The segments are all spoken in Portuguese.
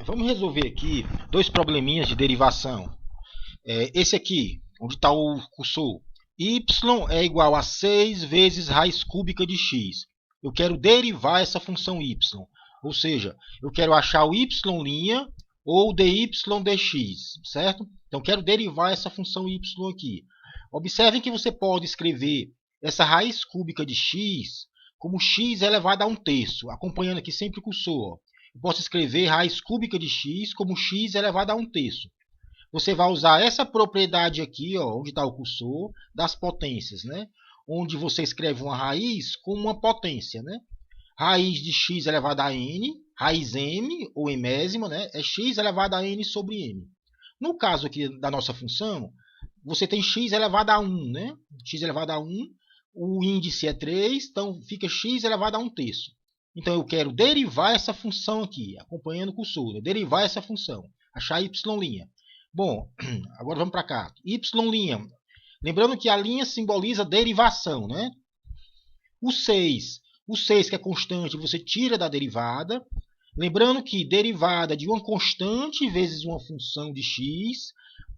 Vamos resolver aqui dois probleminhas de derivação. Esse aqui, onde está o cursor, y é igual a 6 vezes raiz cúbica de x. Eu quero derivar essa função y, ou seja, eu quero achar o y' ou dy dx, certo? Então, quero derivar essa função y aqui. Observem que você pode escrever essa raiz cúbica de x como x elevado a 1/3, acompanhando aqui sempre o cursor. Eu posso escrever raiz cúbica de x como x elevado a 1/3. Você vai usar essa propriedade aqui, onde está o cursor, das potências, né? Onde você escreve uma raiz como uma potência, né? Raiz de x elevado a n, raiz m, ou enésima, né? É x elevado a n sobre m. No caso aqui da nossa função, você tem x elevado a 1, né? X elevado a 1, o índice é 3, então fica x elevado a 1/3. Então, eu quero derivar essa função aqui, acompanhando o cursor, né? Derivar essa função, achar y'. Bom, agora vamos para cá. Y'. Lembrando que a linha simboliza derivação, né? O 6 que é constante, você tira da derivada. Lembrando que derivada de uma constante vezes uma função de x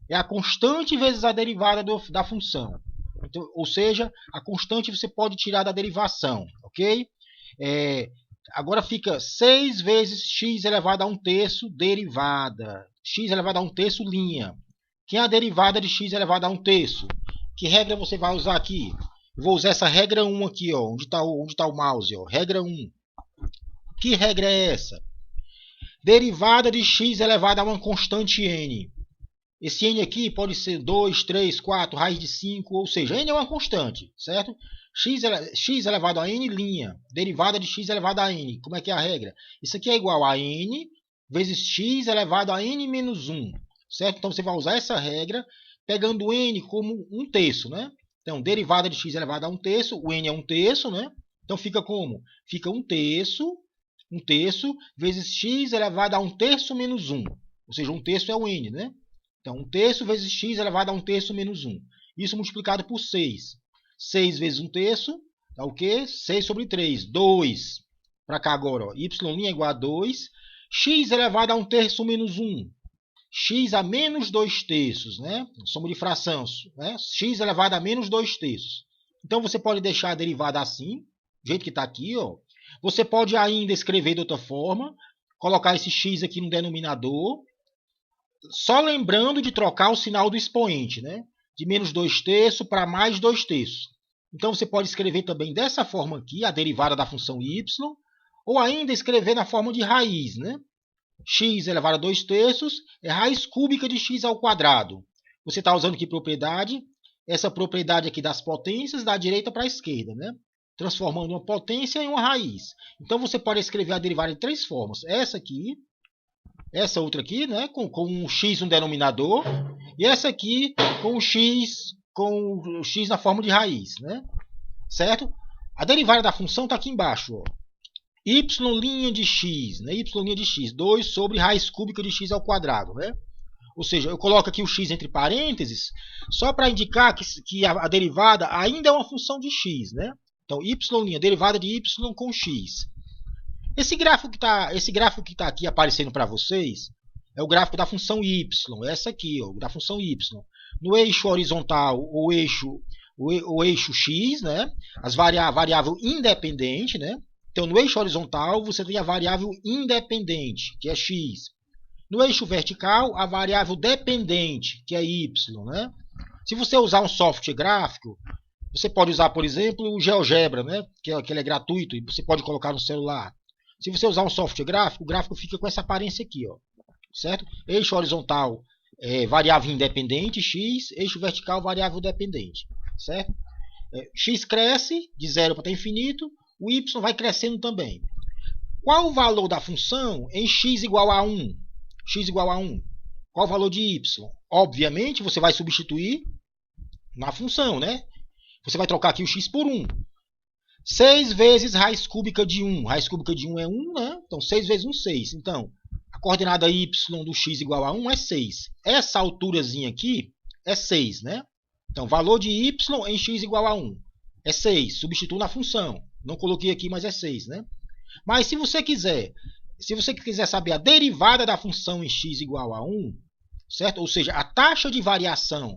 é a constante vezes a derivada da função. Então, ou seja, a constante você pode tirar da derivação, ok? Agora fica 6 vezes x elevado a 1/3 derivada. X elevado a 1/3 linha. Que é a derivada de x elevado a 1/3? Que regra você vai usar aqui? Eu vou usar essa regra 1 aqui, onde está o mouse. Regra 1. Que regra é essa? Derivada de x elevado a uma constante n. Esse n aqui pode ser 2, 3, 4, raiz de 5, ou seja, n é uma constante, certo? X elevado a n, linha. Derivada de x elevado a n. Como é que é a regra? Isso aqui é igual a n vezes x elevado a n menos 1, certo? Então, você vai usar essa regra pegando n como 1/3, né? Então, derivada de x elevado a 1/3, o n é 1/3, né? Então, fica como? Fica 1/3 vezes x elevado a 1/3 menos 1. Ou seja, 1/3 é o n, né? Então, 1/3 vezes x elevado a 1/3 menos 1. Isso multiplicado por 6. 6 vezes 1/3 dá o quê? 6 sobre 3. 2. Para cá agora, y' é igual a 2. X elevado a 1/3 menos 1. X a menos 2/3, né? Soma de fração, né? X elevado a menos 2/3. Então, você pode deixar a derivada assim, do jeito que está aqui, ó. Você pode ainda escrever de outra forma, colocar esse x aqui no denominador, só lembrando de trocar o sinal do expoente, né? De menos 2/3 para mais 2/3. Então, você pode escrever também dessa forma aqui, a derivada da função y, ou ainda escrever na forma de raiz, né? X elevado a 2/3 é raiz cúbica de x ao quadrado. Você está usando que propriedade? Essa propriedade aqui das potências da direita para a esquerda, né? Transformando uma potência em uma raiz. Então, você pode escrever a derivada de três formas. Essa aqui, essa outra aqui, né? Com um x no denominador, e essa aqui com o x na forma de raiz, né? Certo? A derivada da função está aqui embaixo, ó. Y' de x, né? Y' de x, 2 sobre raiz cúbica de x ao quadrado, né? Ou seja, eu coloco aqui o x entre parênteses, só para indicar que a derivada ainda é uma função de x, né? Então, y', derivada de y com x. Esse gráfico que está aqui aparecendo para vocês é o gráfico da função y, essa aqui, ó, da função y. No eixo horizontal, o eixo x, né? A variável independente, né? Então, no eixo horizontal, você tem a variável independente, que é x. No eixo vertical, a variável dependente, que é y, né? Se você usar um software gráfico, você pode usar, por exemplo, o GeoGebra, né? Que ele é gratuito e você pode colocar no celular. Se você usar um software gráfico, o gráfico fica com essa aparência aqui, ó, certo? Eixo horizontal, variável independente, x. Eixo vertical, variável dependente, certo? X cresce de 0 para infinito. O y vai crescendo também. Qual o valor da função em x igual a 1? X igual a 1. Qual o valor de y? Obviamente, você vai substituir na função, né? Você vai trocar aqui o x por 1. 6 vezes raiz cúbica de 1. Raiz cúbica de 1 é 1, né? Então, 6 vezes 1, 6. Então, a coordenada y do x igual a 1 é 6. Essa alturazinha aqui é 6, né? Então, valor de y em x igual a 1 é 6. Substituo na função. Não coloquei aqui, mas é 6, né? Mas se você quiser se você quiser saber a derivada da função em x igual a 1, certo? Ou seja, a taxa de variação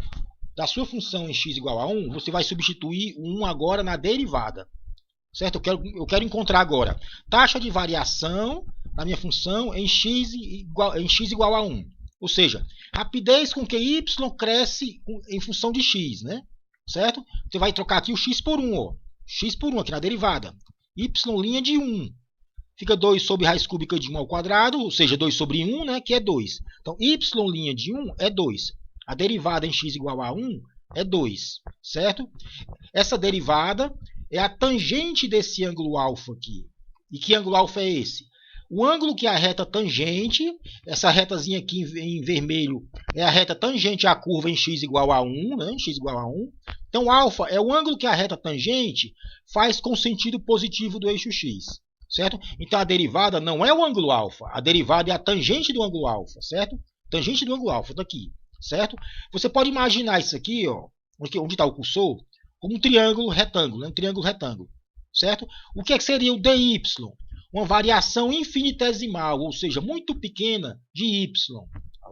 da sua função em x igual a 1, você vai substituir o 1 agora na derivada. Certo? Eu quero encontrar agora taxa de variação da minha função em x igual a 1. Ou seja, rapidez com que y cresce em função de x. Né? Certo? Você vai trocar aqui o x por 1. Ó. X por 1 aqui na derivada. Y' de 1. Fica 2 sobre raiz cúbica de 1 ao quadrado, ou seja, 2 sobre 1, né, que é 2. Então, y' de 1 é 2. A derivada em x igual a 1 é 2. Certo? Essa derivada é a tangente desse ângulo alfa aqui. E que ângulo alfa é esse? O ângulo que é a reta tangente, essa retazinha aqui em vermelho, é a reta tangente à curva em x igual a 1, né? X igual a 1. Então, alfa é o ângulo que a reta tangente faz com sentido positivo do eixo x. Certo? Então, a derivada não é o ângulo alfa. A derivada é a tangente do ângulo alfa. Certo? Tangente do ângulo alfa, está aqui. Certo? Você pode imaginar isso aqui, ó, onde está o cursor, como um triângulo retângulo, né? Um triângulo retângulo, certo? O que seria o dy? Uma variação infinitesimal, ou seja, muito pequena de y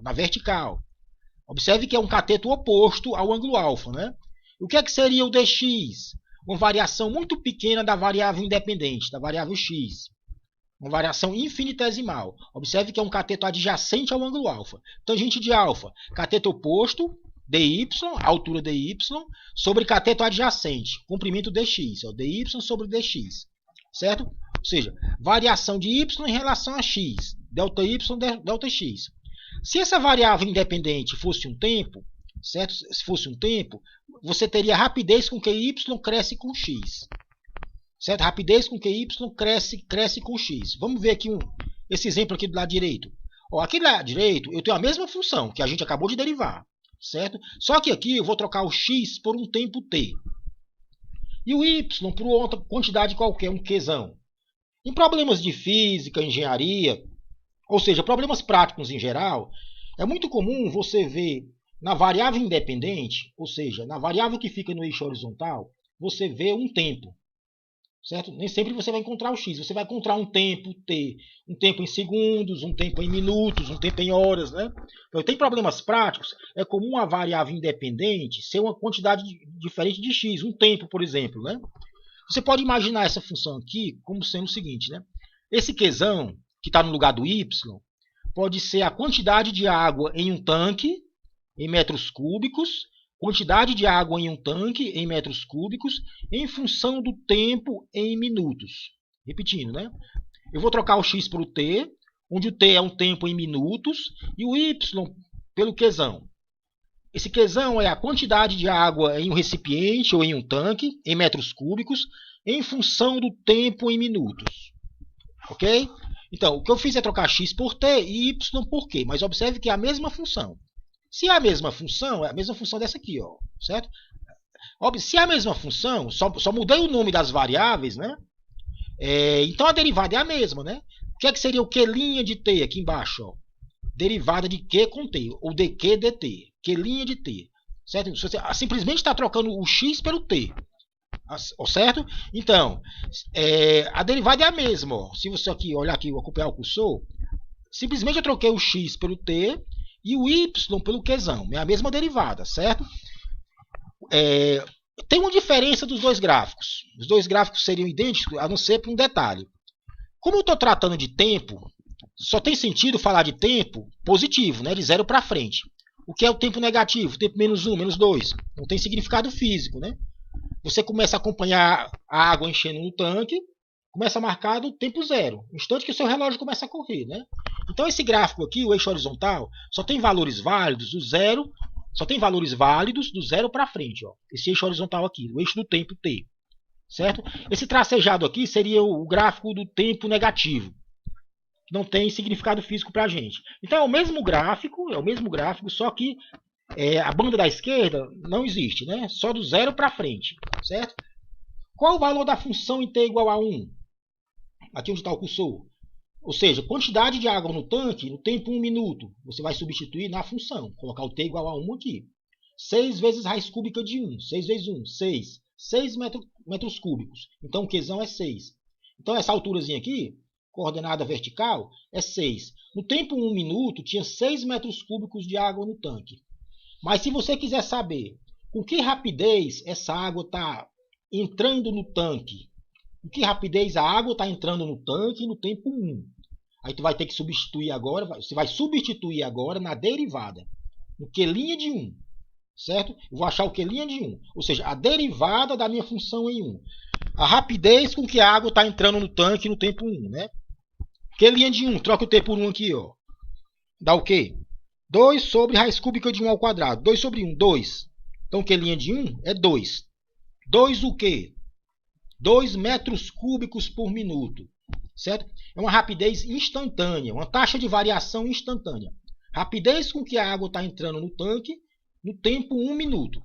na vertical. Observe que é um cateto oposto ao ângulo alfa, né? O que seria o dx? Uma variação muito pequena da variável independente, da variável x. Uma variação infinitesimal. Observe que é um cateto adjacente ao ângulo alfa. Tangente de alfa, cateto oposto, dy, altura dy, sobre cateto adjacente, comprimento dx, ó, dy sobre dx, certo? Ou seja, variação de y em relação a x, delta y, delta x. Se essa variável independente fosse um tempo, certo? Se fosse um tempo, você teria a rapidez com que y cresce com x, certo? Rapidez com que y cresce com x. Vamos ver aqui esse exemplo aqui do lado direito. Ó, aqui do lado direito eu tenho a mesma função que a gente acabou de derivar. Certo? Só que aqui eu vou trocar o x por um tempo t. E o y por outra quantidade qualquer, um qzão. Em problemas de física, engenharia, ou seja, problemas práticos em geral, é muito comum você ver na variável independente, ou seja, na variável que fica no eixo horizontal, você vê um tempo. Certo? Nem sempre você vai encontrar o x, você vai encontrar um tempo t, um tempo em segundos, um tempo em minutos, um tempo em horas, né? Então, tem problemas práticos, é comum a variável independente ser uma quantidade diferente de x, um tempo, por exemplo, né? Você pode imaginar essa função aqui como sendo o seguinte, né? Esse qzão, que está no lugar do y, pode ser a quantidade de água em um tanque, em metros cúbicos, quantidade de água em um tanque em metros cúbicos em função do tempo em minutos. Repetindo, né? Eu vou trocar o x para o t, onde o t é um tempo em minutos, e o y pelo qzão. Esse qzão é a quantidade de água em um recipiente ou em um tanque em metros cúbicos em função do tempo em minutos. Ok? Então, o que eu fiz é trocar x por t e y por q, mas observe que é a mesma função. Se é a mesma função, é a mesma função dessa aqui, ó, certo? Se é a mesma função, só mudei o nome das variáveis, né? Então a derivada é a mesma, né? O que seria o q' de t aqui embaixo? Ó? Derivada de q com t, ou dq dt, q' de t, certo? Você simplesmente está trocando o x pelo t, certo? Então, a derivada é a mesma. Ó. Se você aqui olhar aqui, acompanhar o cursor, simplesmente eu troquei o x pelo t, e o y pelo qzão. É a mesma derivada, certo? Tem uma diferença dos dois gráficos. Os dois gráficos seriam idênticos, a não ser por um detalhe. Como eu estou tratando de tempo, só tem sentido falar de tempo positivo, né? De 0 para frente. O que é o tempo negativo? O tempo menos 1, menos 2. Não tem significado físico, né? Você começa a acompanhar a água enchendo no tanque, começa a marcar do tempo 0, no instante que o seu relógio começa a correr, né? Então esse gráfico aqui, o eixo horizontal, só tem valores válidos do 0, só tem valores válidos do 0 para frente, ó. Esse eixo horizontal aqui, o eixo do tempo t, certo? Esse tracejado aqui seria o gráfico do tempo negativo, que não tem significado físico para a gente. Então é o mesmo gráfico, só que a banda da esquerda não existe, né? Só do 0 para frente, certo? Qual o valor da função em t igual a 1? Aqui onde está o cursor. Ou seja, quantidade de água no tanque no tempo 1 minuto. Você vai substituir na função. Colocar o t igual a 1 aqui. 6 vezes raiz cúbica de 1. 6 vezes 1, 6. 6 metros cúbicos. Então o qzão é 6. Então essa alturazinha aqui coordenada vertical, é 6. No tempo 1 minuto, tinha 6 metros cúbicos de água no tanque. Mas se você quiser saber com que rapidez essa água está entrando no tanque, com que rapidez a água está entrando no tanque no tempo 1. Aí tu vai ter que substituir agora, você vai substituir agora na derivada, no Q' de 1. Certo? Eu vou achar o Q' de 1, ou seja, a derivada da minha função em 1. A rapidez com que a água está entrando no tanque no tempo 1, né? Q' de 1, troca o T por 1 aqui, ó. Dá o quê? 2 sobre raiz cúbica de 1 ao quadrado. 2 sobre 1, 2. Então, Q' de 1 é 2. 2 o quê? 2 metros cúbicos por minuto. Certo? É uma rapidez instantânea, uma taxa de variação instantânea. Rapidez com que a água está entrando no tanque no tempo 1 minuto.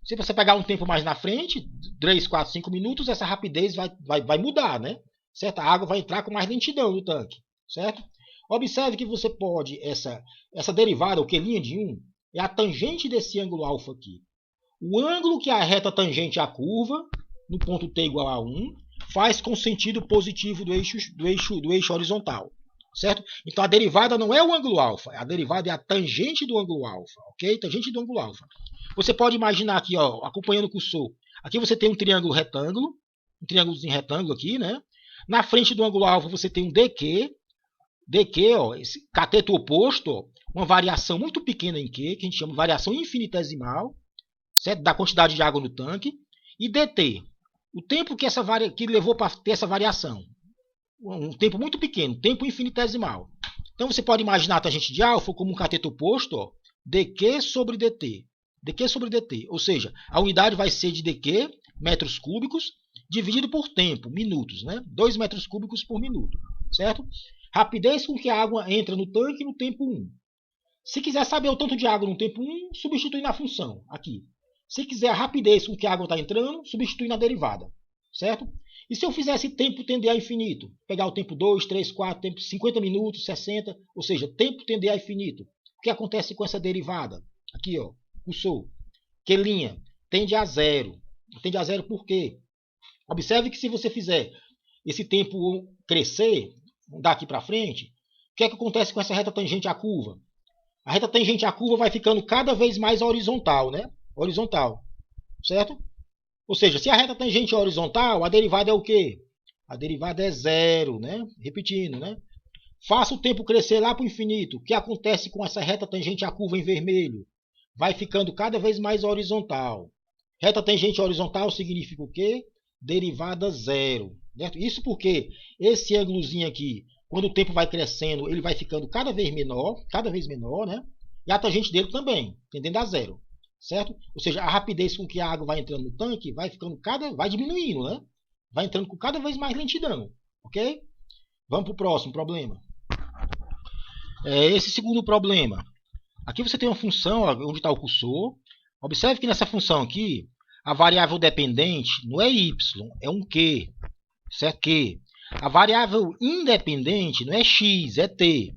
Se você pegar um tempo mais na frente, 3, 4, 5 minutos, essa rapidez vai mudar, né? Certo? A água vai entrar com mais lentidão no tanque. Certo? Observe que você pode, essa derivada, o Q' de 1, é a tangente desse ângulo alfa aqui. O ângulo que a reta tangente à curva, no ponto T igual a 1, faz com sentido positivo do eixo horizontal. Certo? Então a derivada não é o ângulo alfa, a derivada é a tangente do ângulo alfa, ok? Tangente do ângulo alfa. Você pode imaginar aqui, ó, acompanhando o cursor, aqui você tem um triângulo retângulo, um triângulozinho retângulo aqui, né? Na frente do ângulo alfa você tem um DQ, ó, esse cateto oposto, ó, uma variação muito pequena em Q, que a gente chama de variação infinitesimal, certo? Da quantidade de água no tanque, e DT, o tempo que levou para ter essa variação. Um tempo muito pequeno, tempo infinitesimal. Então você pode imaginar a tangente de alfa como um cateto oposto, ó, dq sobre dt. dq sobre dt, ou seja, a unidade vai ser de dq, metros cúbicos, dividido por tempo, minutos, né? 2 metros cúbicos por minuto, certo? Rapidez com que a água entra no tanque no tempo 1. Se quiser saber o tanto de água no tempo 1, substitui na função, aqui. Se quiser a rapidez com que a água está entrando, substitui na derivada, certo? E se eu fizesse tempo tender a infinito? Pegar o tempo 2, 3, 4, tempo 50 minutos, 60, ou seja, tempo tender a infinito. O que acontece com essa derivada? Aqui, ó, cursor. Q' tende a zero. Tende a zero por quê? Observe que se você fizer esse tempo crescer, daqui para frente, o que é que acontece com essa reta tangente à curva? A reta tangente à curva vai ficando cada vez mais horizontal, né? Horizontal, certo? Ou seja, se a reta tangente é horizontal, a derivada é o quê? A derivada é zero, né? Repetindo, né? Faça o tempo crescer lá para o infinito. O que acontece com essa reta tangente à curva em vermelho? Vai ficando cada vez mais horizontal. Reta tangente horizontal significa o quê? Derivada zero. Certo? Isso porque esse ângulozinho aqui, quando o tempo vai crescendo, ele vai ficando cada vez menor, né? E a tangente dele também, tendendo a zero. Certo? Ou seja, a rapidez com que a água vai entrando no tanque vai diminuindo, né? Vai entrando com cada vez mais lentidão, ok? Vamos para o próximo problema. Esse segundo problema. Aqui você tem uma função, ó, onde está o cursor. Observe que nessa função aqui, a variável dependente não é y, é um q, certo? Q. A variável independente não é x, é t,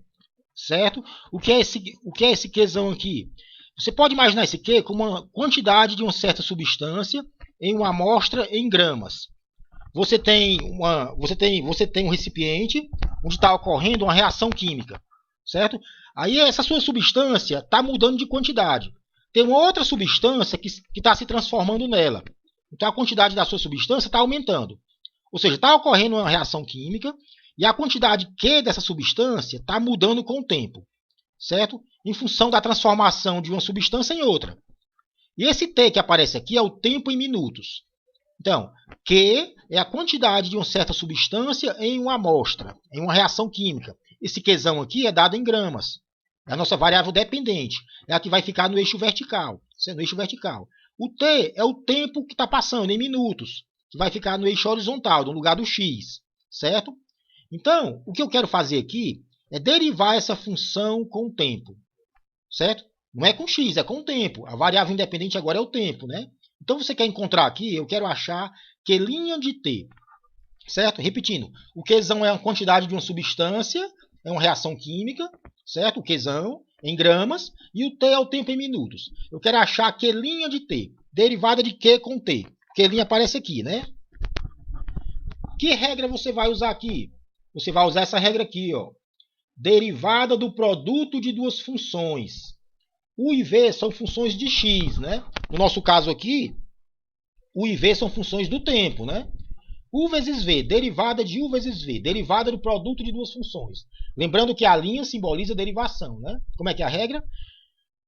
certo? O que é esse qzão aqui? Você pode imaginar esse Q como uma quantidade de uma certa substância em uma amostra em gramas. Você tem um recipiente onde está ocorrendo uma reação química, certo? Aí essa sua substância está mudando de quantidade. Tem uma outra substância que está se transformando nela. Então a quantidade da sua substância está aumentando. Ou seja, está ocorrendo uma reação química e a quantidade Q dessa substância está mudando com o tempo, certo? Em função da transformação de uma substância em outra. E esse T que aparece aqui é o tempo em minutos. Então, Q é a quantidade de uma certa substância em uma amostra, em uma reação química. Esse Qzão aqui é dado em gramas. É a nossa variável dependente. É a que vai ficar no eixo vertical. No eixo vertical. O T é o tempo que está passando em minutos, que vai ficar no eixo horizontal, no lugar do x. Certo? Então, o que eu quero fazer aqui é derivar essa função com o tempo. Certo? Não é com x, é com o tempo. A variável independente agora é o tempo, né? Então você quer encontrar aqui, eu quero achar Q' de t. Certo? Repetindo, o Qzão é uma quantidade de uma substância, é uma reação química, certo? O Qzão em gramas, e o t é o tempo em minutos. Eu quero achar Q' de t, derivada de Q com t. Q' aparece aqui, né? Que regra você vai usar aqui? você vai usar essa regra aqui, ó. Derivada do produto de duas funções. U e V são funções de x, né? No nosso caso aqui, U e V são funções do tempo, né? U vezes V, derivada de U vezes V, derivada do produto de duas funções. Lembrando que a linha simboliza derivação, né? Como é que é a regra?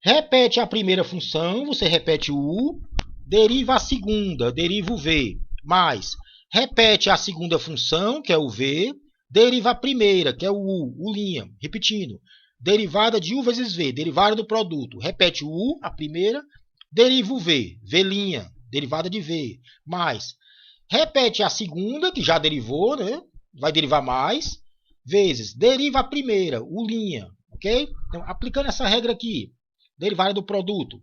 Repete a primeira função, você repete o U, deriva a segunda, deriva o V, mais repete a segunda função, que é o V, deriva a primeira, que é o U, U', repetindo. Derivada de U vezes V, derivada do produto. Repete o U, a primeira, deriva o V, V', derivada de V, mais repete a segunda, que já derivou, né? Vai derivar mais, vezes deriva a primeira, U', ok? Então, aplicando essa regra aqui, derivada do produto,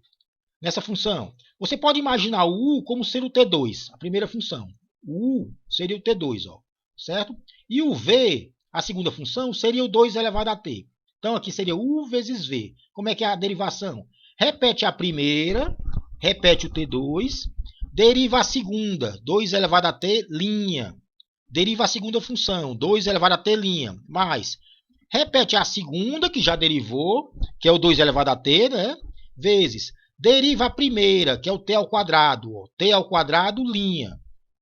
nessa função, você pode imaginar o U como ser o T2, a primeira função. O U seria o T2, ó, certo? E o V, a segunda função, seria o 2 elevado a T. Então, aqui seria U vezes V. Como é que é a derivação? Repete a primeira, repete o T2, deriva a segunda, 2 elevado a T', deriva a segunda função, 2 elevado a T', mais repete a segunda, que já derivou, que é o 2 elevado a T, né? Vezes deriva a primeira, que é o T ao quadrado, ó, T ao quadrado,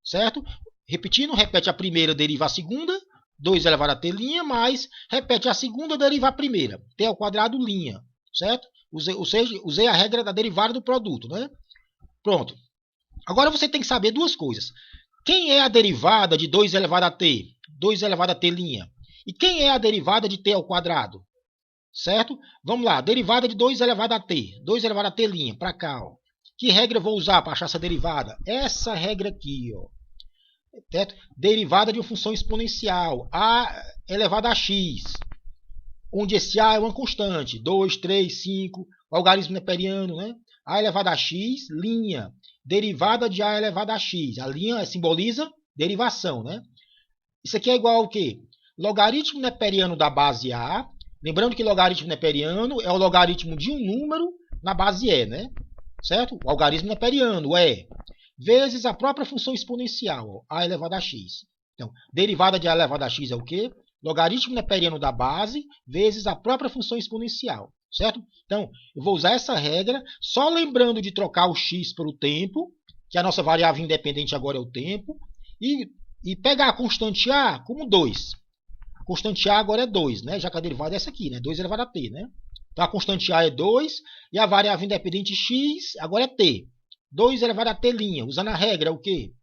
certo? Repetindo, repete a primeira, deriva a segunda, 2 elevado a T', mais repete a segunda, deriva a primeira, T ao quadrado, certo? Usei a regra da derivada do produto, né? Pronto. Agora você tem que saber duas coisas. Quem é a derivada de 2 elevado a T? 2 elevado a T'. E quem é a derivada de T ao quadrado? Certo? Vamos lá. Derivada de 2 elevado a T. 2 elevado a T'. Para cá. Ó. Que regra eu vou usar para achar essa derivada? Essa regra aqui. Ó. Certo? Derivada de uma função exponencial. A elevado a x. Onde esse A é uma constante. 2, 3, 5. Algarismo neperiano. Né? A elevado a x, derivada de A elevado a x. A linha simboliza derivação, né? Isso aqui é igual ao quê? Logaritmo neperiano da base A. Lembrando que logaritmo neperiano é o logaritmo de um número na base E, né? Certo? O algarismo neperiano, E. Vezes a própria função exponencial, ó, A elevado a x. Então, derivada de A elevado a x é o quê? Logaritmo neperiano da base vezes a própria função exponencial. Certo? Então, eu vou usar essa regra, só lembrando de trocar o x pelo tempo, que a nossa variável independente agora é o tempo, e pegar a constante A como 2. A constante A agora é 2, né? Já que a derivada é essa aqui, né? 2 elevado a t, né? Então, a constante A é 2, e a variável independente x agora é t. 2 elevado a t', usando a regra, é o quê?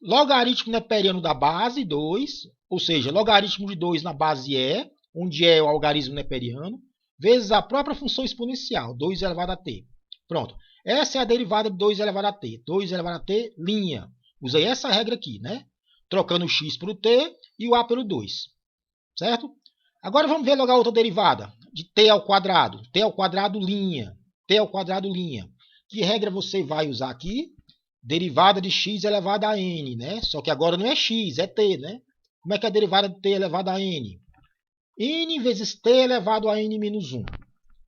Logaritmo neperiano da base, 2, ou seja, logaritmo de 2 na base E, onde é o algarismo neperiano, vezes a própria função exponencial, 2 elevado a t. Pronto. Essa é a derivada de 2 elevado a t. 2 elevado a t'. Usei essa regra aqui, né? Trocando o x pelo t e o a pelo 2. Certo? Agora vamos ver logo a outra derivada. De t ao quadrado. T ao quadrado, T ao quadrado, Que regra você vai usar aqui? Derivada de x elevado a n, né? Só que agora não é x, é t, né? Como é que é a derivada de t elevado a n? N vezes t elevado a n menos 1.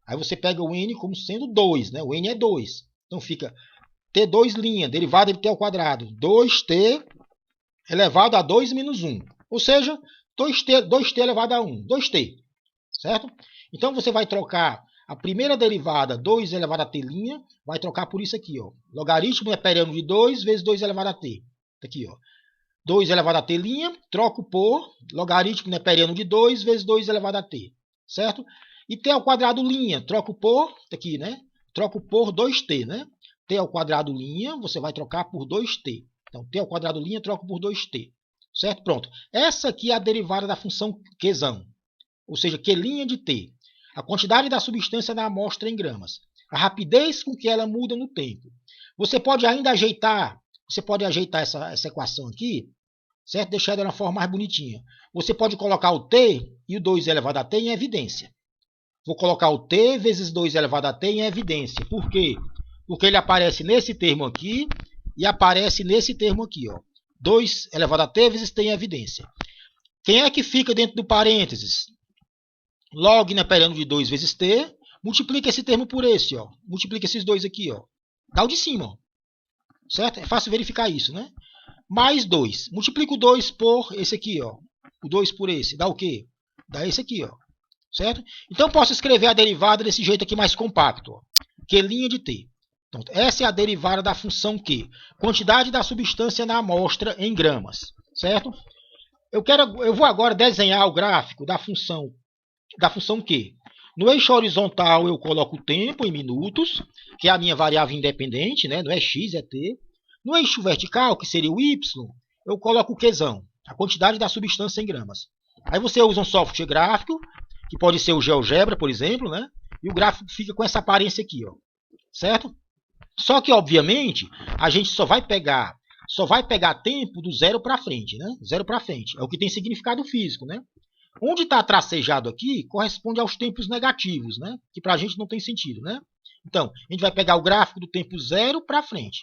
Aí você pega o n como sendo 2, né? O n é 2. Então fica t2', derivada de t ao quadrado. 2t elevado a 2 menos 1. Ou seja, 2t elevado a 1. 2t. Certo? Então você vai trocar a primeira derivada, 2 elevado a t', vai trocar por isso aqui, ó. Logaritmo neperiano de 2 vezes 2 elevado a t. Aqui, ó. 2 elevado a t', troco por logaritmo neperiano de 2 vezes 2 elevado a t. Certo? E t ao quadrado, troco por, aqui, né? Troco por 2t, né? T ao quadrado, você vai trocar por 2t. Então, t ao quadrado, troco por 2t. Certo? Pronto. Essa aqui é a derivada da função Qzão. Ou seja, Q' de t. A quantidade da substância na amostra em gramas. A rapidez com que ela muda no tempo. Você pode ainda ajeitar essa equação aqui, certo? Deixar ela de uma forma mais bonitinha. Você pode colocar o t e o 2 elevado a t em evidência. Vou colocar o t vezes 2 elevado a t em evidência. Por quê? Porque ele aparece nesse termo aqui e aparece nesse termo aqui, ó. 2 elevado a t vezes t em evidência. Quem é que fica dentro do parênteses? Log neperiano de 2 vezes t, multiplica esse termo por esse, ó. Multiplica esses dois aqui, ó. Dá o de cima, ó. Certo? É fácil verificar isso, né? Mais 2. Multiplica o 2 por esse aqui, ó. O 2 por esse. Dá o quê? Dá esse aqui, ó. Certo? Então, posso escrever a derivada desse jeito aqui mais compacto. Ó. Q' de t. Então, essa é a derivada da função Q. Quantidade da substância na amostra em gramas. Certo? Eu vou agora desenhar o gráfico da função Q. No eixo horizontal, eu coloco o tempo em minutos, que é a minha variável independente, né? Não é x, é t. No eixo vertical, que seria o y, eu coloco o Qzão, a quantidade da substância em gramas. Aí você usa um software gráfico, que pode ser o GeoGebra, por exemplo, né? E o gráfico fica com essa aparência aqui, ó. Certo? Só que, obviamente, a gente só vai pegar tempo do zero para frente, né? Zero para frente. É o que tem significado físico, né? Onde está tracejado aqui corresponde aos tempos negativos, né? Que para a gente não tem sentido, né? Então, a gente vai pegar o gráfico do tempo zero para frente.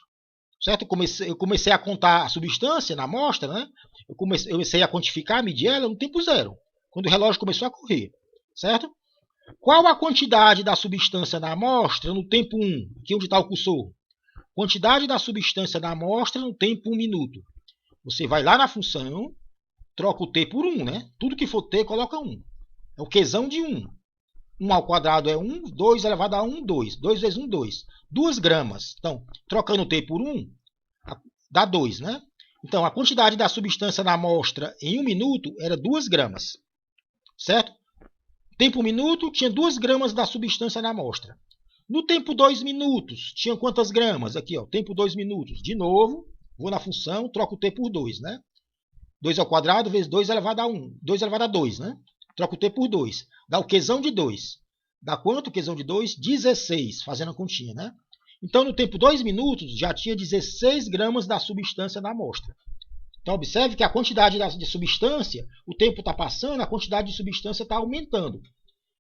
Certo? Eu comecei a contar a substância na amostra, né? Eu comecei a quantificar, medir ela no tempo zero, quando o relógio começou a correr. Certo? Qual a quantidade da substância na amostra no tempo 1? Aqui onde está o cursor. Quantidade da substância na amostra no tempo 1 minuto. Você vai lá na função, troca o t por 1, né? Tudo que for t, coloca 1. É o Qzão de 1. 1 ao quadrado é 1, 2 elevado a 1, 2. 2 vezes 1, 2. 2 gramas. Então, trocando t por 1, dá 2, né? Então, a quantidade da substância na amostra em 1 minuto era 2 gramas. Certo? Tempo 1 minuto, tinha 2 gramas da substância na amostra. No tempo 2 minutos, tinha quantas gramas? Aqui, ó, tempo 2 minutos. De novo, vou na função, troco o t por 2, né? 2 ao quadrado vezes 2 elevado a 1. 2 elevado a 2, né? Troco o t por 2. Dá o Qzão de 2. Dá quanto o Qzão de 2? 16, fazendo a continha, né? Então, no tempo 2 minutos, já tinha 16 gramas da substância na amostra. Então, observe que a quantidade de substância, o tempo está passando, a quantidade de substância está aumentando.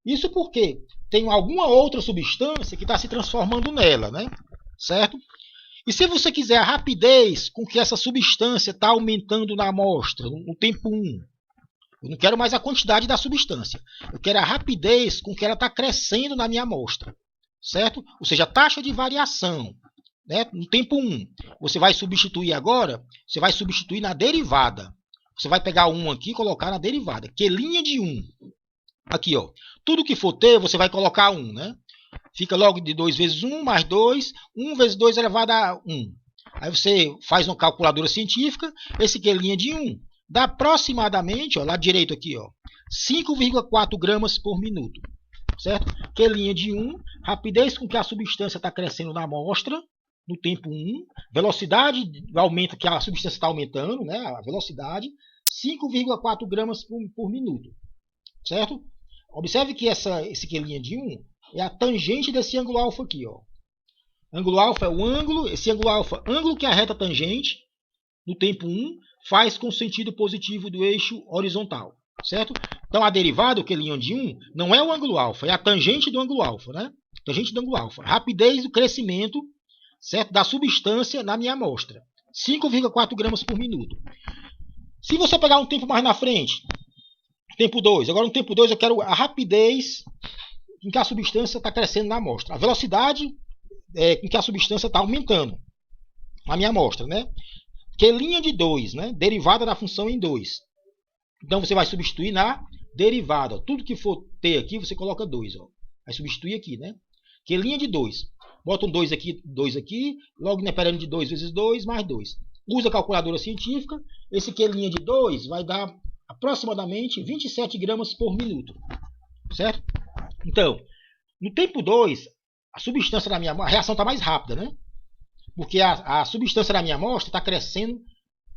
Isso porque tem alguma outra substância que está se transformando nela, né? Certo? E se você quiser a rapidez com que essa substância está aumentando na amostra, no tempo 1, eu não quero mais a quantidade da substância. Eu quero a rapidez com que ela está crescendo na minha amostra. Certo? Ou seja, a taxa de variação. Né? No tempo 1, você vai substituir agora, você vai substituir na derivada. Você vai pegar 1 aqui e colocar na derivada. Q' de 1. Aqui, ó. Tudo que for t, você vai colocar 1, né? Fica logo de 2 vezes 1 mais 2. 1 vezes 2 elevado a 1. Aí você faz uma calculadora científica. Esse Q' de 1 dá aproximadamente, ó, lado direito aqui, ó, 5,4 gramas por minuto. Certo? Q' de 1, rapidez com que a substância está crescendo na amostra, no tempo 1, velocidade do aumento que a substância está aumentando, né? A velocidade, 5,4 gramas por minuto. Certo? Observe que esse Q' de 1 é a tangente desse ângulo alfa aqui. Ó. Ângulo alfa é o ângulo, esse ângulo alfa, ângulo que a reta tangente, no tempo 1, faz com o sentido positivo do eixo horizontal. Certo? Então, a derivada, o Q' de 1, não é o ângulo alfa, é a tangente do ângulo alfa. Né? Tangente do ângulo alfa. Rapidez do crescimento, certo, da substância na minha amostra. 5,4 gramas por minuto. Se você pegar um tempo mais na frente, tempo 2. Agora, no tempo 2, eu quero a rapidez em que a substância está crescendo na amostra. A velocidade com que a substância está aumentando na minha amostra. Né? Q' de 2, né? Derivada da função em 2. Então, você vai substituir na derivada. Ó. Tudo que for t aqui, você coloca 2. Ó. Vai substituir aqui. Né? Q' de 2. Bota um 2 aqui. Logo, ineperando de 2 vezes 2, mais 2. Usa a calculadora científica. Esse Q' de 2 vai dar aproximadamente 27 gramas por minuto. Certo? Então, no tempo 2, a substância da minha amostra, a reação está mais rápida, né? Porque a substância da minha amostra está crescendo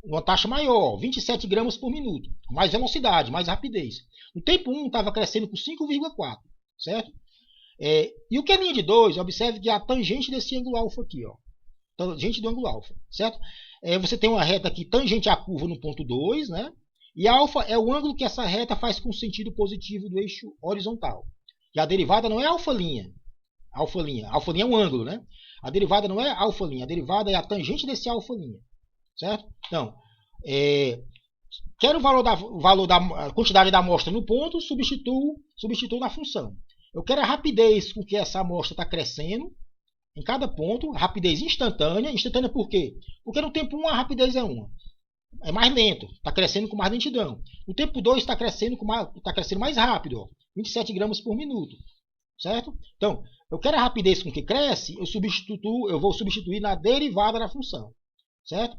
uma taxa maior, 27 gramas por minuto. Mais velocidade, mais rapidez. No tempo 1 estava crescendo com 5,4. Certo? E o Q' de 2, observe que é a tangente desse ângulo alfa aqui. Ó. Tangente do ângulo alfa. Certo? Você tem uma reta aqui tangente à curva no ponto 2, né? E alfa é o ângulo que essa reta faz com o sentido positivo do eixo horizontal. E a derivada não é alfa'. Alfa'. Alfa' é um ângulo, né? A derivada não é alfa'. A derivada é a tangente desse alfa'. Certo? Então, quero o valor da quantidade da amostra no ponto, substituo na função. Eu quero a rapidez com que essa amostra está crescendo em cada ponto, rapidez instantânea. Instantânea por quê? Porque no tempo 1 a rapidez é 1. é mais lento, está crescendo com mais lentidão. O tempo 2 está crescendo, mais rápido, ó, 27 gramas por minuto. Certo? Então, eu quero a rapidez com que cresce, eu vou substituir na derivada da função. Certo?